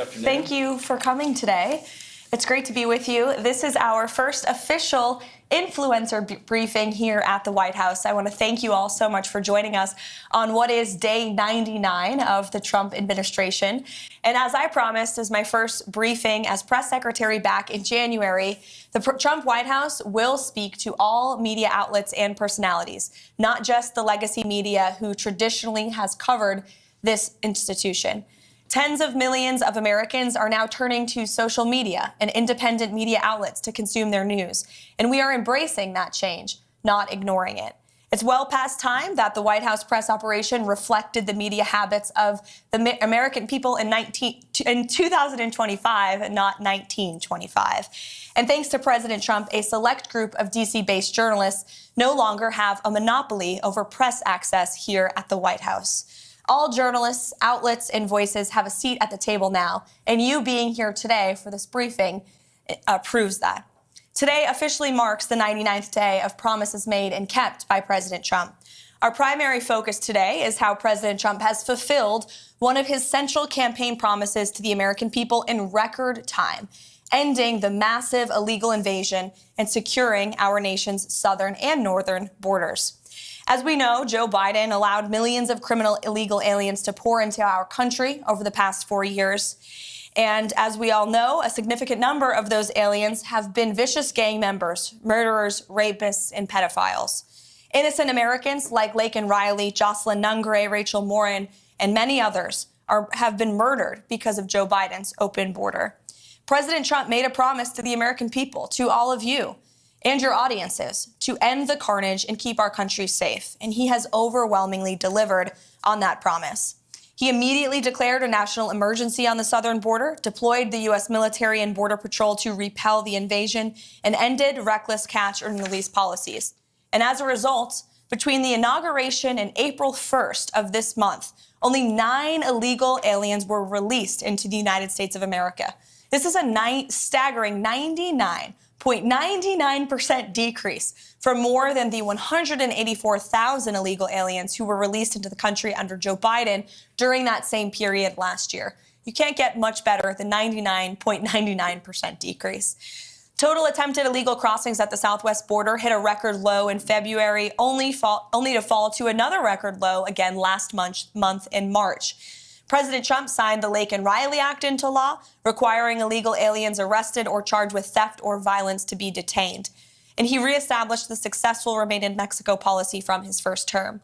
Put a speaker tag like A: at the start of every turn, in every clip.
A: afternoon.
B: Thank you for coming today. It's great to be with you. This is our first official influencer briefing here at the White House. I want to thank you all so much for joining us on what is day 99 of the Trump administration. And as I promised, as my first briefing as press secretary back in January, the Trump White House will speak to all media outlets and personalities, not just the legacy media who traditionally has covered this institution. Tens of millions of Americans are now turning to social media and independent media outlets to consume their news. And we are embracing that change, not ignoring it. It's well past time that the White House press operation reflected the media habits of the American people in 2025, not 1925. And thanks to President Trump, a select group of D.C.-based journalists no longer have a monopoly over press access here at the White House. All journalists, outlets, and voices have a seat at the table now, and you being here today for this briefing proves that. Today officially marks the 99th day of promises made and kept by President Trump. Our primary focus today is how President Trump has fulfilled one of his central campaign promises to the American people in record time, ending the massive illegal invasion and securing our nation's southern and northern borders. As we know, Joe Biden allowed millions of criminal illegal aliens to pour into our country over the past 4 years. And as we all know, a significant number of those aliens have been vicious gang members, murderers, rapists, and pedophiles. Innocent Americans like Laken Riley, Jocelyn Nungray, Rachel Morin, and many others have been murdered because of Joe Biden's open border. President Trump made a promise to the American people, to all of you, and your audiences, to end the carnage and keep our country safe. And he has overwhelmingly delivered on that promise. He immediately declared a national emergency on the southern border, deployed the U.S. military and Border Patrol to repel the invasion, and ended reckless catch and release policies. And as a result, between the inauguration and April 1st of this month, only 9 illegal aliens were released into the United States of America. This is a staggering 99.99% decrease from more than the 184,000 illegal aliens who were released into the country under Joe Biden during that same period last year. You can't get much better than 99.99% decrease. Total attempted illegal crossings at the southwest border hit a record low in February, only to fall to another record low again last month in March. President Trump signed the Laken Riley Act into law, requiring illegal aliens arrested or charged with theft or violence to be detained. And he reestablished the successful Remain in Mexico policy from his first term.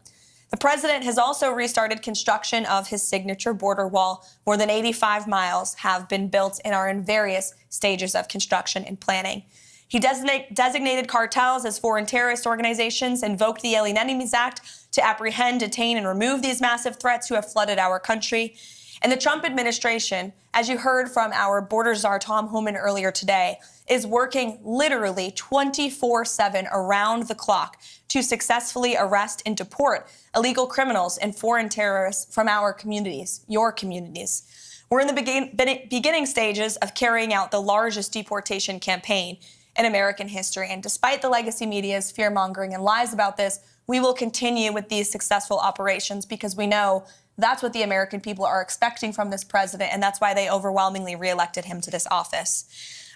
B: The president has also restarted construction of his signature border wall. More than 85 miles have been built and are in various stages of construction and planning. He designated cartels as foreign terrorist organizations, invoked the Alien Enemies Act to apprehend, detain, and remove these massive threats who have flooded our country. And the Trump administration, as you heard from our border czar Tom Homan earlier today, is working literally 24/7 around the clock to successfully arrest and deport illegal criminals and foreign terrorists from our communities, your communities. We're in the beginning stages of carrying out the largest deportation campaign in American history. And despite the legacy media's fear-mongering and lies about this, we will continue with these successful operations because we know that's what the American people are expecting from this president, and that's why they overwhelmingly reelected him to this office.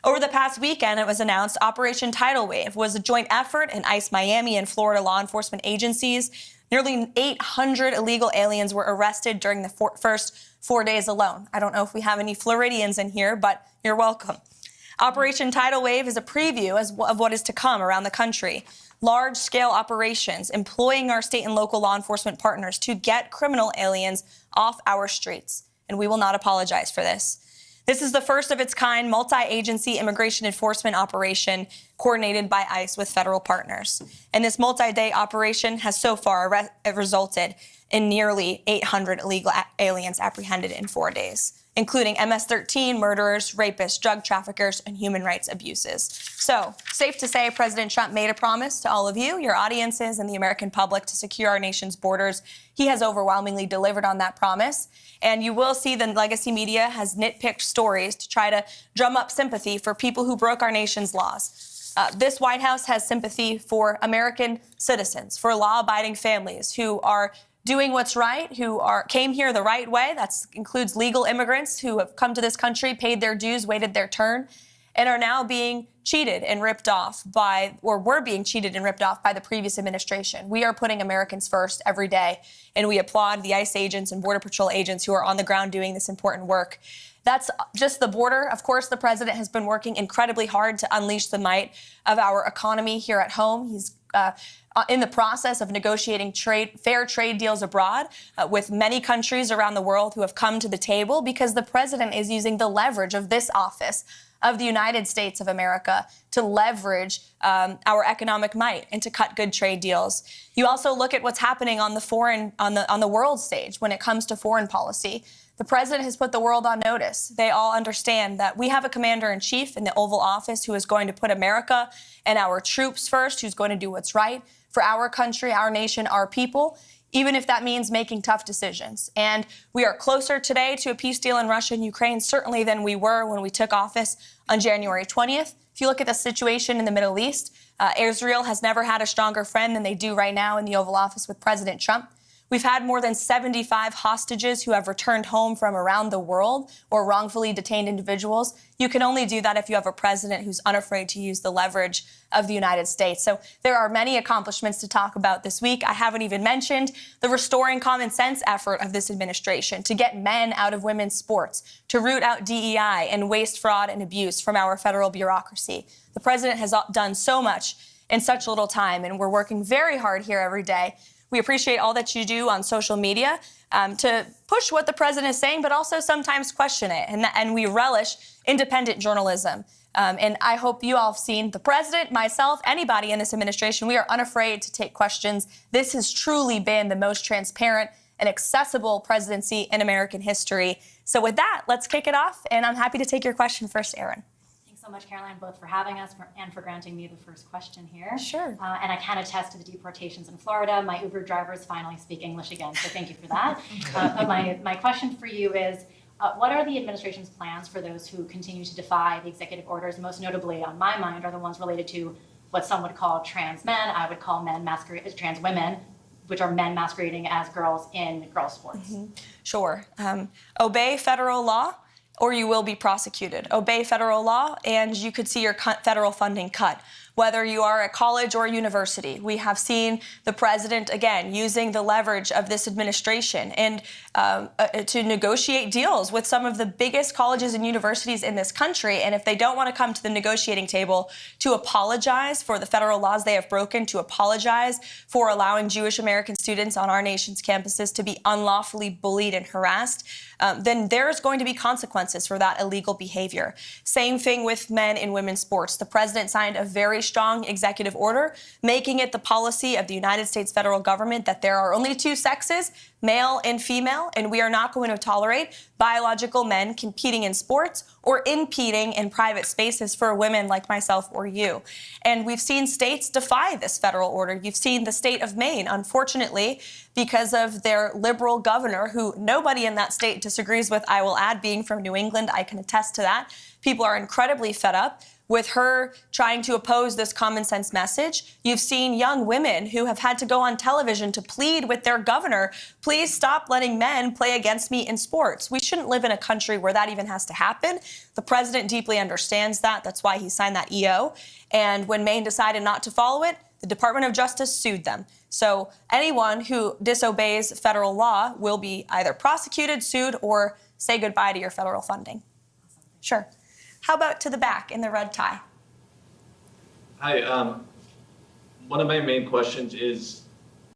B: Over the past weekend, it was announced Operation Tidal Wave was a joint effort in ICE Miami and Florida law enforcement agencies. Nearly 800 illegal aliens were arrested during the first 4 days alone. I don't know if we have any Floridians in here, but you're welcome. Operation Tidal Wave is a preview of what is to come around the country. Large-scale operations employing our state and local law enforcement partners to get criminal aliens off our streets. And we will not apologize for this. This is the first of its kind multi-agency immigration enforcement operation coordinated by ICE with federal partners. And this multi-day operation has so far resulted in nearly 800 illegal aliens apprehended in 4 days, including MS-13, murderers, rapists, drug traffickers, and human rights abuses. So, safe to say, President Trump made a promise to all of you, your audiences, and the American public to secure our nation's borders. He has overwhelmingly delivered on that promise. And you will see the legacy media has nitpicked stories to try to drum up sympathy for people who broke our nation's laws. This White House has sympathy for American citizens, for law-abiding families who are doing what's right, who came here the right way. That includes legal immigrants who have come to this country, paid their dues, waited their turn, and are now being cheated and ripped off by, or were being cheated and ripped off by the previous administration. We are putting Americans first every day, and we applaud the ICE agents and Border Patrol agents who are on the ground doing this important work. That's just the border. Of course, the president has been working incredibly hard to unleash the might of our economy here at home. He's in the process of negotiating fair trade deals abroad with many countries around the world who have come to the table because the president is using the leverage of this office of the United States of America to leverage our economic might and to cut good trade deals. You also look at what's happening on the world stage when it comes to foreign policy. The president has put the world on notice. They all understand that we have a commander-in-chief in the Oval Office who is going to put America and our troops first, who's going to do what's right for our country, our nation, our people, even if that means making tough decisions. And we are closer today to a peace deal in Russia and Ukraine, certainly than we were when we took office on January 20th. If you look at the situation in the Middle East, Israel has never had a stronger friend than they do right now in the Oval Office with President Trump. We've had more than 75 hostages who have returned home from around the world, or wrongfully detained individuals. You can only do that if you have a president who's unafraid to use the leverage of the United States. So there are many accomplishments to talk about this week. I haven't even mentioned the restoring common sense effort of this administration to get men out of women's sports, to root out DEI and waste, fraud, and abuse from our federal bureaucracy. The president has done so much in such little time, and we're working very hard here every day. We appreciate all that you do on social media to push what the president is saying, but also sometimes question it. And we relish independent journalism. And I hope you all have seen the president, myself, anybody in this administration. We are unafraid to take questions. This has truly been the most transparent and accessible presidency in American history. So with that, let's kick it off. And I'm happy to take your question first, Erin.
A: So much, Karoline, both for having us and for granting me the first question here.
B: Sure.
A: And I can attest to the deportations in Florida. My Uber drivers finally speak English again, so thank you for that. But my question for you is, what are the administration's plans for those who continue to defy the executive orders? Most notably, on my mind, are the ones related to what some would call trans men. I would call men trans women, which are men masquerading as girls in girls' sports. Mm-hmm.
B: Sure. Obey federal law, or you will be prosecuted. Obey federal law, and you could see your federal funding cut. Whether you are a college or a university, we have seen the president, again, using the leverage of this administration and to negotiate deals with some of the biggest colleges and universities in this country. And if they don't want to come to the negotiating table to apologize for the federal laws they have broken, to apologize for allowing Jewish American students on our nation's campuses to be unlawfully bullied and harassed, then there's going to be consequences for that illegal behavior. Same thing with men in women's sports. The president signed a very strong executive order, making it the policy of the United States federal government that there are only two sexes, male and female, and we are not going to tolerate biological men competing in sports or impeding in private spaces for women like myself or you. And we've seen states defy this federal order. You've seen the state of Maine, unfortunately, because of their liberal governor, who nobody in that state disagrees with, I will add, being from New England, I can attest to that. People are incredibly fed up with her trying to oppose this common sense message. You've seen young women who have had to go on television to plead with their governor, please stop letting men play against me in sports. We shouldn't live in a country where that even has to happen. The president deeply understands that. That's why he signed that EO. And when Maine decided not to follow it, the Department of Justice sued them. So anyone who disobeys federal law will be either prosecuted, sued, or say goodbye to your federal funding. Sure. How about to the back in the red tie?
C: Hi. One of my main questions is,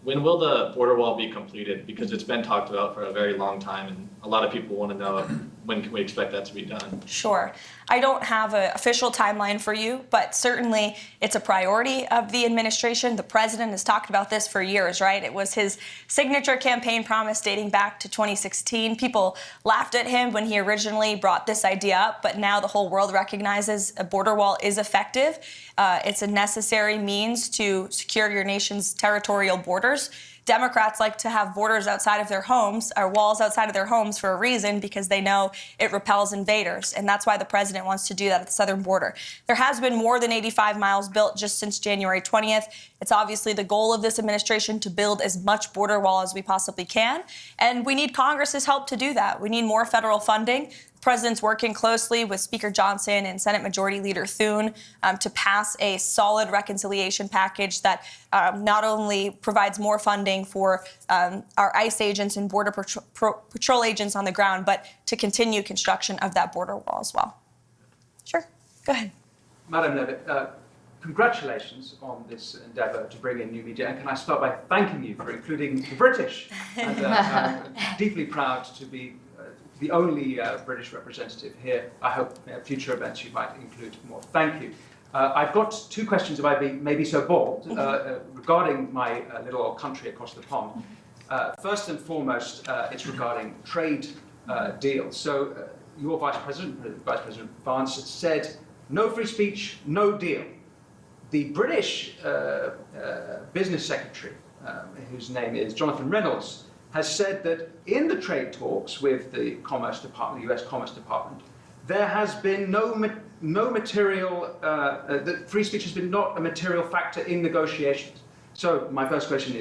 C: when will the border wall be completed? Because it's been talked about for a very long time, and a lot of people want to know, when can we expect that to be done?
B: Sure. I don't have an official timeline for you, but certainly it's a priority of the administration. The president has talked about this for years, right? It was his signature campaign promise dating back to 2016. People laughed at him when he originally brought this idea up, but now the whole world recognizes a border wall is effective. It's a necessary means to secure your nation's territorial borders. Democrats like to have borders outside of their homes, or walls outside of their homes, for a reason, because they know it repels invaders. And that's why the president wants to do that at the southern border. There has been more than 85 miles built just since January 20th. It's obviously the goal of this administration to build as much border wall as we possibly can. And we need Congress's help to do that. We need more federal funding. The president's working closely with Speaker Johnson and Senate Majority Leader Thune to pass a solid reconciliation package that not only provides more funding for our ICE agents and Border Patrol agents on the ground, but to continue construction of that border wall as well. Sure, go ahead.
D: Madam Leavitt, congratulations on this endeavour to bring in new media. And can I start by thanking you for including the British? And I'm deeply proud to be the only British representative here. I hope at future events you might include more. Thank you. I've got two questions, if I may be so bold, regarding my little old country across the pond. First and foremost, it's regarding trade deals. So your Vice President Vance, said, no free speech, no deal. The British Business Secretary, whose name is Jonathan Reynolds, has said that in the trade talks with the Commerce Department, the US Commerce Department, there has been no material, that free speech has been not a material factor in negotiations. So my first question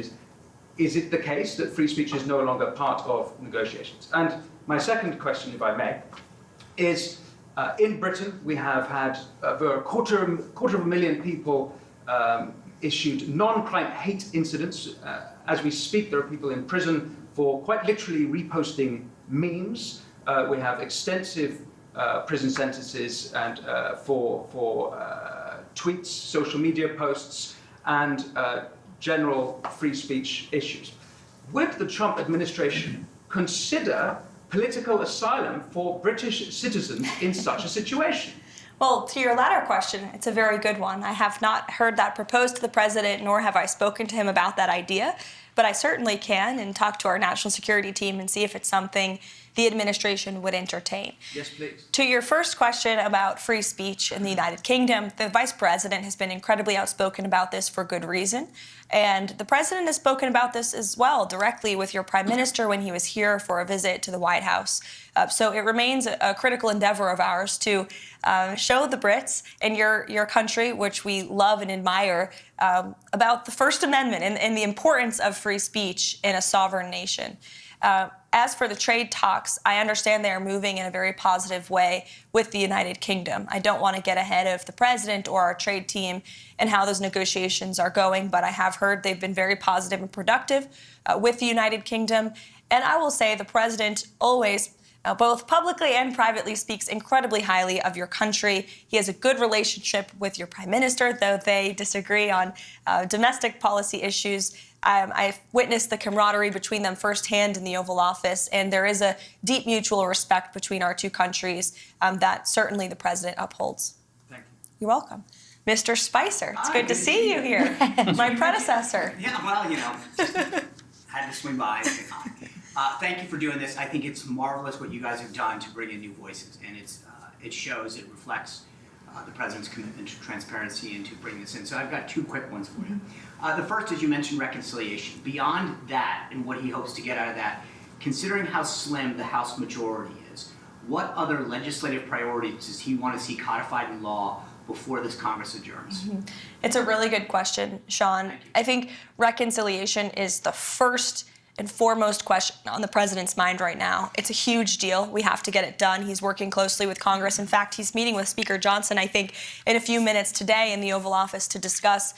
D: is it the case that free speech is no longer part of negotiations? And my second question, if I may, is in Britain, we have had over a quarter of a million people issued non-crime hate incidents. As we speak, there are people in prison for quite literally reposting memes. We have extensive prison sentences and for tweets, social media posts, and general free speech issues. Would the Trump administration consider political asylum for British citizens in such a situation?
B: Well, to your latter question, it's a very good one. I have not heard that proposed to the president, nor have I spoken to him about that idea, but I certainly can and talk to our national security team and see if it's something the administration would entertain.
D: Yes, please.
B: To your first question about free speech in the United Kingdom, the vice president has been incredibly outspoken about this for good reason. And the president has spoken about this as well directly with your prime minister when he was here for a visit to the White House. So it remains a critical endeavor of ours to show the Brits and your country, which we love and admire, about the First Amendment and the importance of free speech in a sovereign nation. As for the trade talks, I understand they are moving in a very positive way with the United Kingdom. I don't want to get ahead of the president or our trade team and how those negotiations are going, but I have heard they've been very positive and productive with the United Kingdom. And I will say the president always, both publicly and privately, speaks incredibly highly of your country. He has a good relationship with your prime minister, though they disagree on domestic policy issues. I've witnessed the camaraderie between them firsthand in the Oval Office, and there is a deep mutual respect between our two countries that certainly the president upholds.
D: Thank you.
B: You're welcome. Mr. Spicer, it's
E: Hi,
B: good to see you here. My predecessor.
E: Yeah, well, just had to swing by and say hi. Thank you for doing this. I think it's marvelous what you guys have done to bring in new voices, and it shows, it reflects the president's commitment to transparency and to bring this in. So I've got two quick ones for you. The first is you mentioned reconciliation. Beyond that and what he hopes to get out of that, considering how slim the House majority is, what other legislative priorities does he want to see codified in law before this Congress adjourns?
B: Mm-hmm. It's a really good question, Sean. I think reconciliation is the first and foremost question on the president's mind right now. It's a huge deal. We have to get it done. He's working closely with Congress. In fact, he's meeting with Speaker Johnson, I think, in a few minutes today in the Oval Office to discuss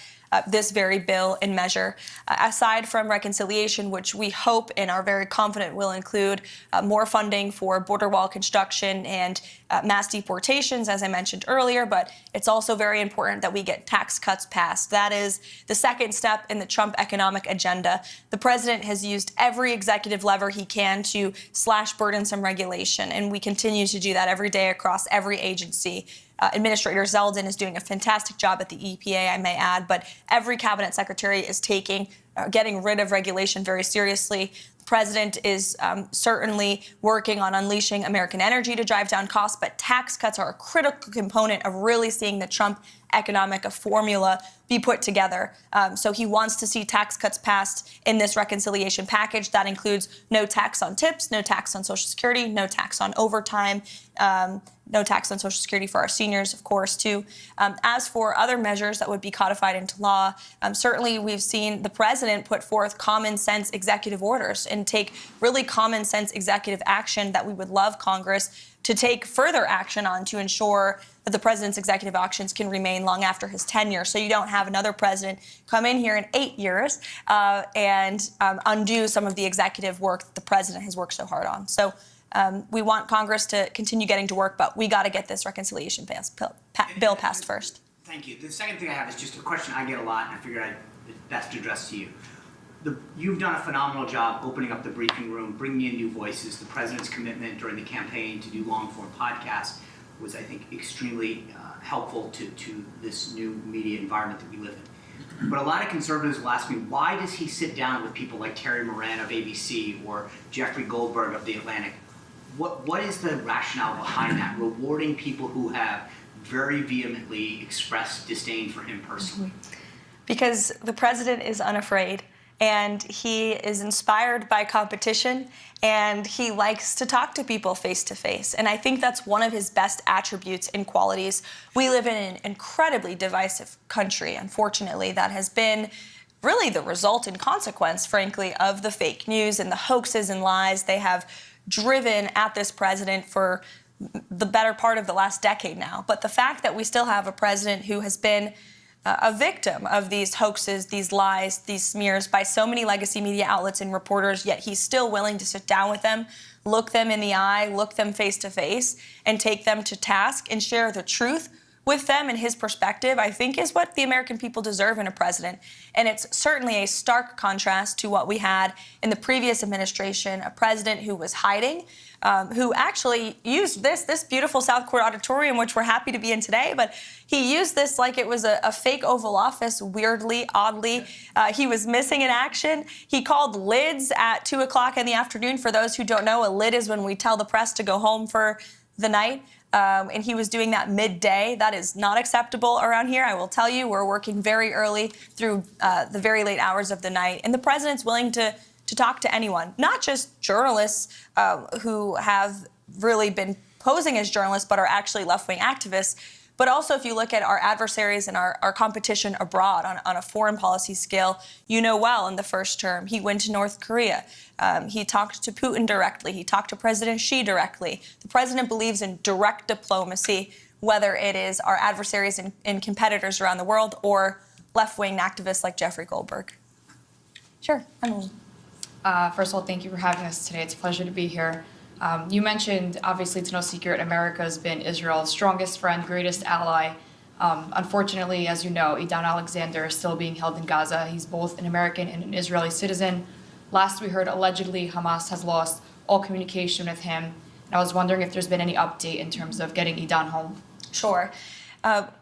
B: this very bill and measure. Aside from reconciliation, which we hope and are very confident will include more funding for border wall construction and mass deportations, as I mentioned earlier, but it's also very important that we get tax cuts passed. That is the second step in the Trump economic agenda. The president has used every executive lever he can to slash burdensome regulation, and we continue to do that every day across every agency. Administrator Zeldin is doing a fantastic job at the EPA, I may add, but every cabinet secretary is getting rid of regulation very seriously. The president is certainly working on unleashing American energy to drive down costs, but tax cuts are a critical component of really seeing the Trump economic formula be put together. So he wants to see tax cuts passed in this reconciliation package. That includes no tax on tips, no tax on Social Security, no tax on overtime, no tax on Social Security for our seniors, of course, too. As for other measures that would be codified into law, certainly we've seen the president put forth common sense executive orders and take really common sense executive action that we would love Congress to take further action on to ensure that the president's executive actions can remain long after his tenure. So you don't have another president come in here in 8 years and undo some of the executive work that the president has worked so hard on. So we want Congress to continue getting to work, but we got to get this reconciliation bill passed first.
E: Thank you. The second thing I have is just a question I get a lot, and I figured I'd best address to you. You've done a phenomenal job opening up the briefing room, bringing in new voices. The president's commitment during the campaign to do long-form podcasts was, I think, extremely helpful to this new media environment that we live in. But a lot of conservatives will ask me, why does he sit down with people like Terry Moran of ABC or Jeffrey Goldberg of The Atlantic? What is the rationale behind that, rewarding people who have very vehemently expressed disdain for him personally?
B: Because the president is unafraid, and he is inspired by competition, and he likes to talk to people face to face. And I think that's one of his best attributes and qualities. We live in an incredibly divisive country, unfortunately, that has been really the result and consequence, frankly, of the fake news and the hoaxes and lies they have driven at this president for the better part of the last decade now. But the fact that we still have a president who has been a victim of these hoaxes, these lies, these smears by so many legacy media outlets and reporters, yet he's still willing to sit down with them, look them in the eye, look them face to face, and take them to task and share the truth with them and his perspective, I think is what the American people deserve in a president. And it's certainly a stark contrast to what we had in the previous administration, a president who was hiding, who actually used this beautiful South Court auditorium, which we're happy to be in today, but he used this like it was a fake Oval Office, weirdly, oddly. He was missing in action. He called lids at 2 o'clock in the afternoon. For those who don't know, a lid is when we tell the press to go home for the night. And he was doing that midday. That is not acceptable around here. I will tell you, we're working very early through the very late hours of the night. And the president's willing to talk to anyone, not just journalists who have really been posing as journalists but are actually left-wing activists, but also if you look at our adversaries and our competition abroad on a foreign policy scale, you know well in the first term, he went to North Korea. He talked to Putin directly. He talked to President Xi directly. The president believes in direct diplomacy, whether it is our adversaries and competitors around the world or left-wing activists like Jeffrey Goldberg. Sure.
F: First of all, thank you for having us today. It's a pleasure to be here. You mentioned, obviously, it's no secret, America has been Israel's strongest friend, greatest ally. Unfortunately, as you know, Idan Alexander is still being held in Gaza. He's both an American and an Israeli citizen. Last we heard, allegedly, Hamas has lost all communication with him. And I was wondering if there's been any update in terms of getting Idan home.
B: Sure.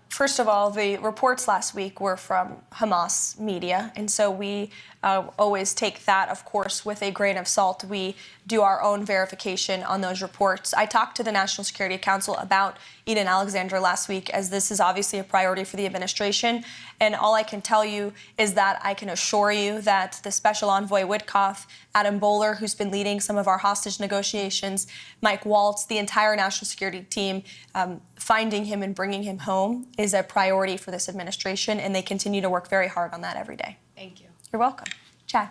B: First of all, the reports last week were from Hamas media, and so we always take that, of course, with a grain of salt. We do our own verification on those reports. I talked to the National Security Council about Idan Alexander last week, as this is obviously a priority for the administration, and all I can tell you is that I can assure you that the Special Envoy Witkoff, Adam Bowler, who's been leading some of our hostage negotiations, Mike Waltz, the entire national security team, finding him and bringing him home is a priority for this administration, and they continue to work very hard on that every day.
F: Thank you.
B: You're welcome. Chad.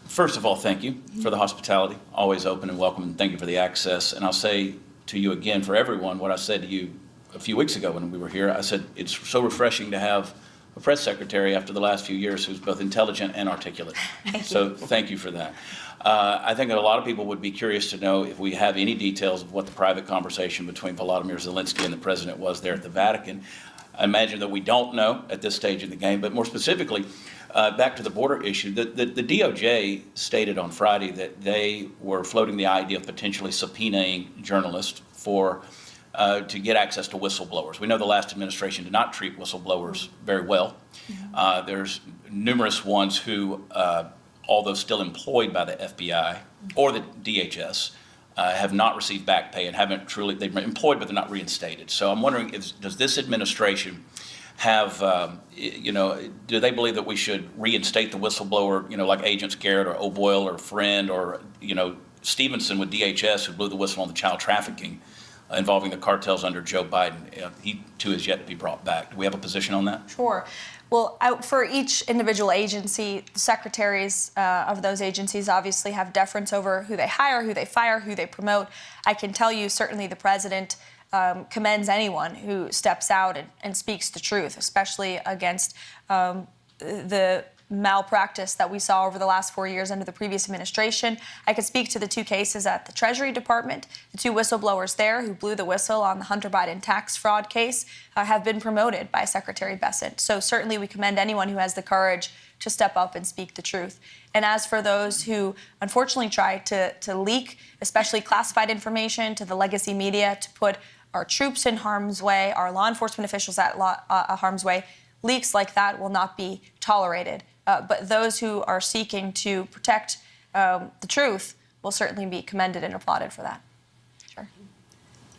G: First of all, thank you for the hospitality, always open and welcome, and thank you for the access. And I'll say to you again, for everyone, what I said to you a few weeks ago when we were here. I said it's so refreshing to have a press secretary after the last few years who's both intelligent and articulate. So thank you for that. I think that a lot of people would be curious to know if we have any details of what the private conversation between Volodymyr Zelensky and the president was there at the Vatican. I imagine that we don't know at this stage in the game, but more specifically, back to the border issue, the DOJ stated on Friday that they were floating the idea of potentially subpoenaing journalists to get access to whistleblowers. We know the last administration did not treat whistleblowers very well. There's numerous ones who although still employed by the FBI or the DHS, have not received back pay and haven't truly, they've been employed, but they're not reinstated. So I'm wondering, does this administration have, do they believe that we should reinstate the whistleblower, like Agents Garrett or O'Boyle or Friend or, Stevenson with DHS, who blew the whistle on the child trafficking involving the cartels under Joe Biden? He too is yet to be brought back. Do we have a position on that?
B: Sure. Well, for each individual agency, the secretaries of those agencies obviously have deference over who they hire, who they fire, who they promote. I can tell you certainly the president commends anyone who steps out and speaks the truth, especially against the malpractice that we saw over the last 4 years under the previous administration. I could speak to the 2 cases at the Treasury Department. The 2 whistleblowers there who blew the whistle on the Hunter Biden tax fraud case have been promoted by Secretary Bessent. So certainly we commend anyone who has the courage to step up and speak the truth. And as for those who unfortunately try to leak, especially classified information to the legacy media to put our troops in harm's way, our law enforcement officials at harm's way, leaks like that will not be tolerated. But those who are seeking to protect the truth will certainly be commended and applauded for that. Sure.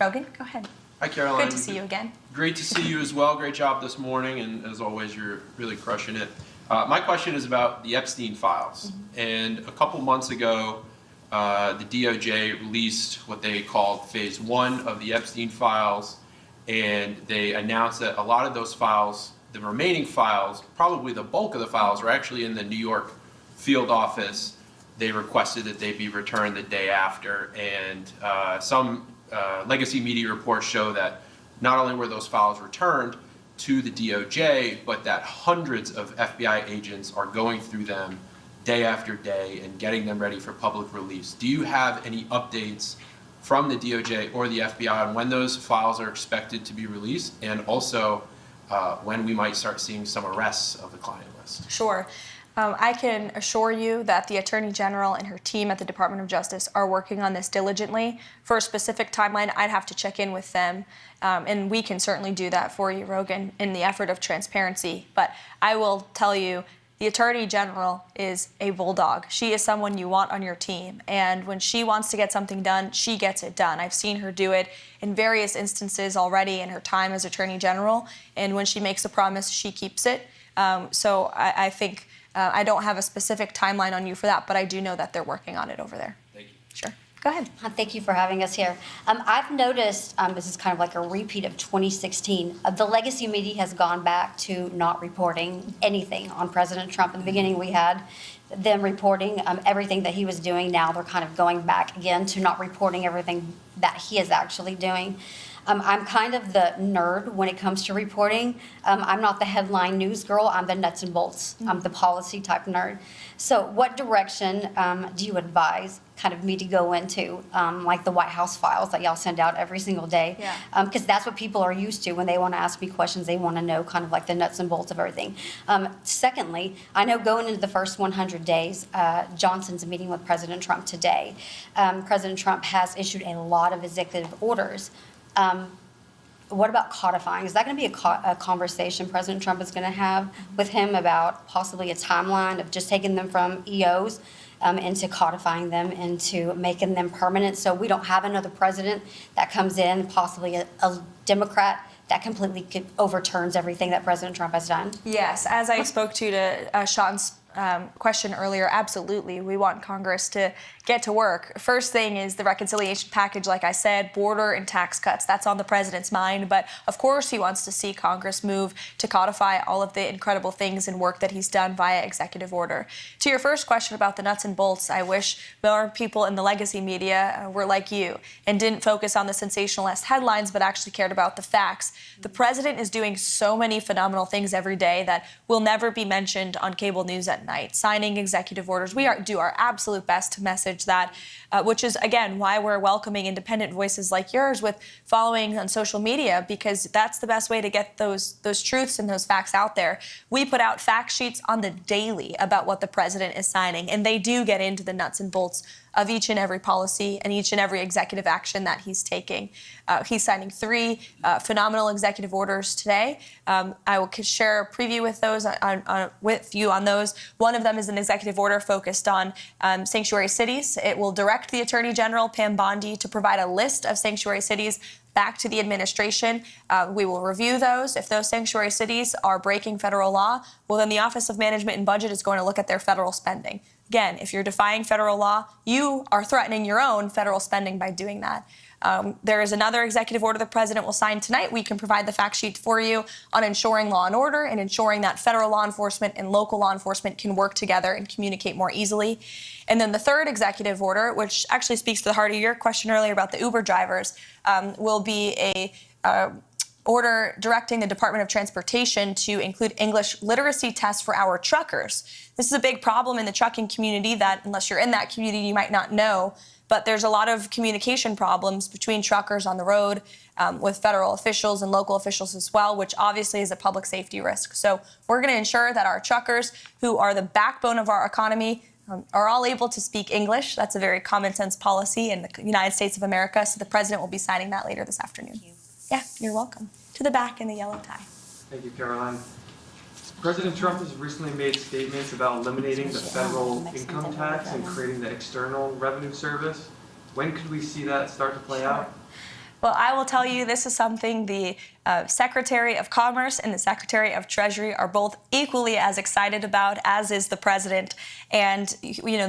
B: Rogan, go ahead.
H: Hi, Karoline.
B: Good to see you again.
H: Great to see you as well. Great job this morning, and as always, you're really crushing it. My question is about the Epstein Files. And a couple months ago, the DOJ released what they called Phase 1 of the Epstein Files, and they announced that a lot of those files, the remaining files, probably the bulk of the files, are actually in the New York field office. They requested that they be returned the day after, and some legacy media reports show that not only were those files returned to the DOJ, but that hundreds of FBI agents are going through them day after day and getting them ready for public release. Do you have any updates from the DOJ or the FBI on when those files are expected to be released, and also when we might start seeing some arrests of the client list?
B: Sure. I can assure you that the Attorney General and her team at the Department of Justice are working on this diligently. For a specific timeline, I'd have to check in with them, and we can certainly do that for you, Rogan, in the effort of transparency. But I will tell you, the Attorney General is a bulldog. She is someone you want on your team, and when she wants to get something done, she gets it done. I've seen her do it in various instances already in her time as Attorney General, and when she makes a promise, she keeps it. So I think I don't have a specific timeline on you for that, but I do know that they're working on it over there.
H: Thank you.
B: Sure. Go ahead.
I: Thank you for having us here. I've noticed, this is kind of like a repeat of 2016, the legacy media has gone back to not reporting anything on President Trump. In the beginning, we had them reporting everything that he was doing. Now they're kind of going back again to not reporting everything that he is actually doing. I'm kind of the nerd when it comes to reporting. I'm not the headline news girl. I'm the nuts and bolts. I'm the policy type nerd. So what direction do you advise kind of me to go into, like the White House files that y'all send out every single day?
B: Yeah.
I: Because that's what people are used to when they want to ask me questions. They want to know kind of like the nuts and bolts of everything. Secondly, I know going into the first 100 days, Johnson's meeting with President Trump today. President Trump has issued a lot of executive orders. What about codifying? Is that going to be a conversation President Trump is going to have with him about possibly a timeline of just taking them from EOs into codifying them, into making them permanent, so we don't have another president that comes in, possibly a Democrat, that completely overturns everything that President Trump has done?
B: Yes, as I spoke to Sean's question earlier, absolutely. We want Congress to get to work. First thing is the reconciliation package, like I said, border and tax cuts. That's on the president's mind. But of course, he wants to see Congress move to codify all of the incredible things and work that he's done via executive order. To your first question about the nuts and bolts, I wish more people in the legacy media were like you and didn't focus on the sensationalist headlines, but actually cared about the facts. The president is doing so many phenomenal things every day that will never be mentioned on cable news at night, signing executive orders. We do our absolute best to message that, which is, again, why we're welcoming independent voices like yours with following on social media, because that's the best way to get those truths and those facts out there. We put out fact sheets on the daily about what the president is signing, and they do get into the nuts and bolts of each and every policy and each and every executive action that he's taking. He's signing 3 phenomenal executive orders today. I will share a preview with those with you on those. One of them is an executive order focused on sanctuary cities. It will direct the Attorney General, Pam Bondi, to provide a list of sanctuary cities back to the administration. We will review those. If those sanctuary cities are breaking federal law, well, then the Office of Management and Budget is going to look at their federal spending. Again, if you're defying federal law, you are threatening your own federal spending by doing that. There is another executive order the president will sign tonight. We can provide the fact sheet for you on ensuring law and order and ensuring that federal law enforcement and local law enforcement can work together and communicate more easily. And then the third executive order, which actually speaks to the heart of your question earlier about the Uber drivers, will be a order directing the Department of Transportation to include English literacy tests for our truckers. This is a big problem in the trucking community that, unless you're in that community, you might not know. But there's a lot of communication problems between truckers on the road with federal officials and local officials as well, which obviously is a public safety risk. So we're going to ensure that our truckers, who are the backbone of our economy, are all able to speak English. That's a very common sense policy in the United States of America. So the president will be signing that later this afternoon.
I: Thank you.
B: Yeah, you're welcome. To the back in the yellow tie.
J: Thank you, Karoline. President Trump has recently made statements about eliminating the federal income tax and creating the External Revenue Service. When could we see that start to play out?
B: Well, I will tell you, this is something the Secretary of Commerce and the Secretary of Treasury are both equally as excited about, as is the president. And, you know,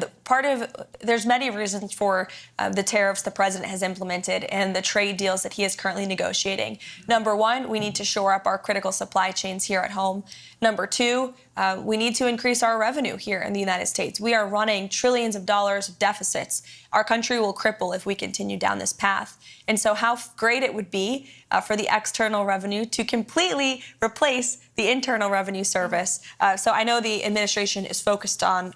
B: there's many reasons for the tariffs the president has implemented and the trade deals that he is currently negotiating. Number one, we need to shore up our critical supply chains here at home. Number two, we need to increase our revenue here in the United States. We are running trillions of dollars of deficits. Our country will cripple if we continue down this path. And so how great it would be for the external revenue to completely replace the Internal Revenue Service. So I know the administration is focused on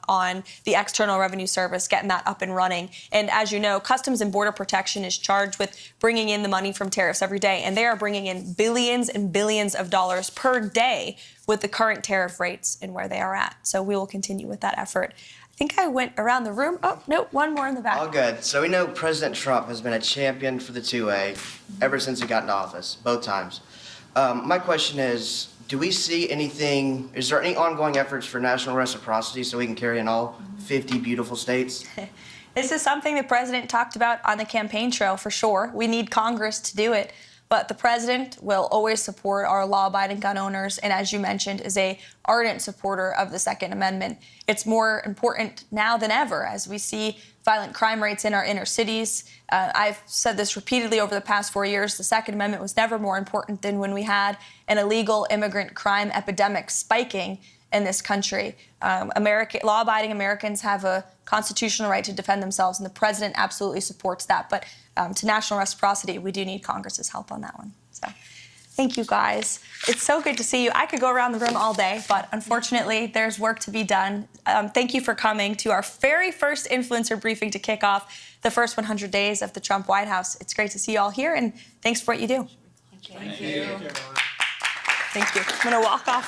B: the External Revenue Service, getting that up and running. And as you know, Customs and Border Protection is charged with bringing in the money from tariffs every day. And they are bringing in billions and billions of dollars per day with the current tariff rates and where they are at. So we will continue with that effort. I think I went around the room. Oh, no, one more in the back.
K: All good. So we know President Trump has been a champion for the 2A ever since he got into office, both times. My question is, do we see anything, is there any ongoing efforts for national reciprocity so we can carry in all 50 beautiful states?
B: This is something the president talked about on the campaign trail for sure. We need Congress to do it. But the president will always support our law-abiding gun owners, and as you mentioned, is a ardent supporter of the Second Amendment. It's more important now than ever as we see violent crime rates in our inner cities. I've said this repeatedly over the past 4 years. The Second Amendment was never more important than when we had an illegal immigrant crime epidemic spiking in this country. Law-abiding Americans have a constitutional right to defend themselves, and the president absolutely supports that. But to national reciprocity, we do need Congress's help on that one. So thank you, guys. It's so good to see you. I could go around the room all day, but unfortunately, there's work to be done. Thank you for coming to our very first influencer briefing to kick off the first 100 days of the Trump White House. It's great to see you all here, and thanks for what you do.
I: Thank you.
B: Thank you. I'm going to walk off.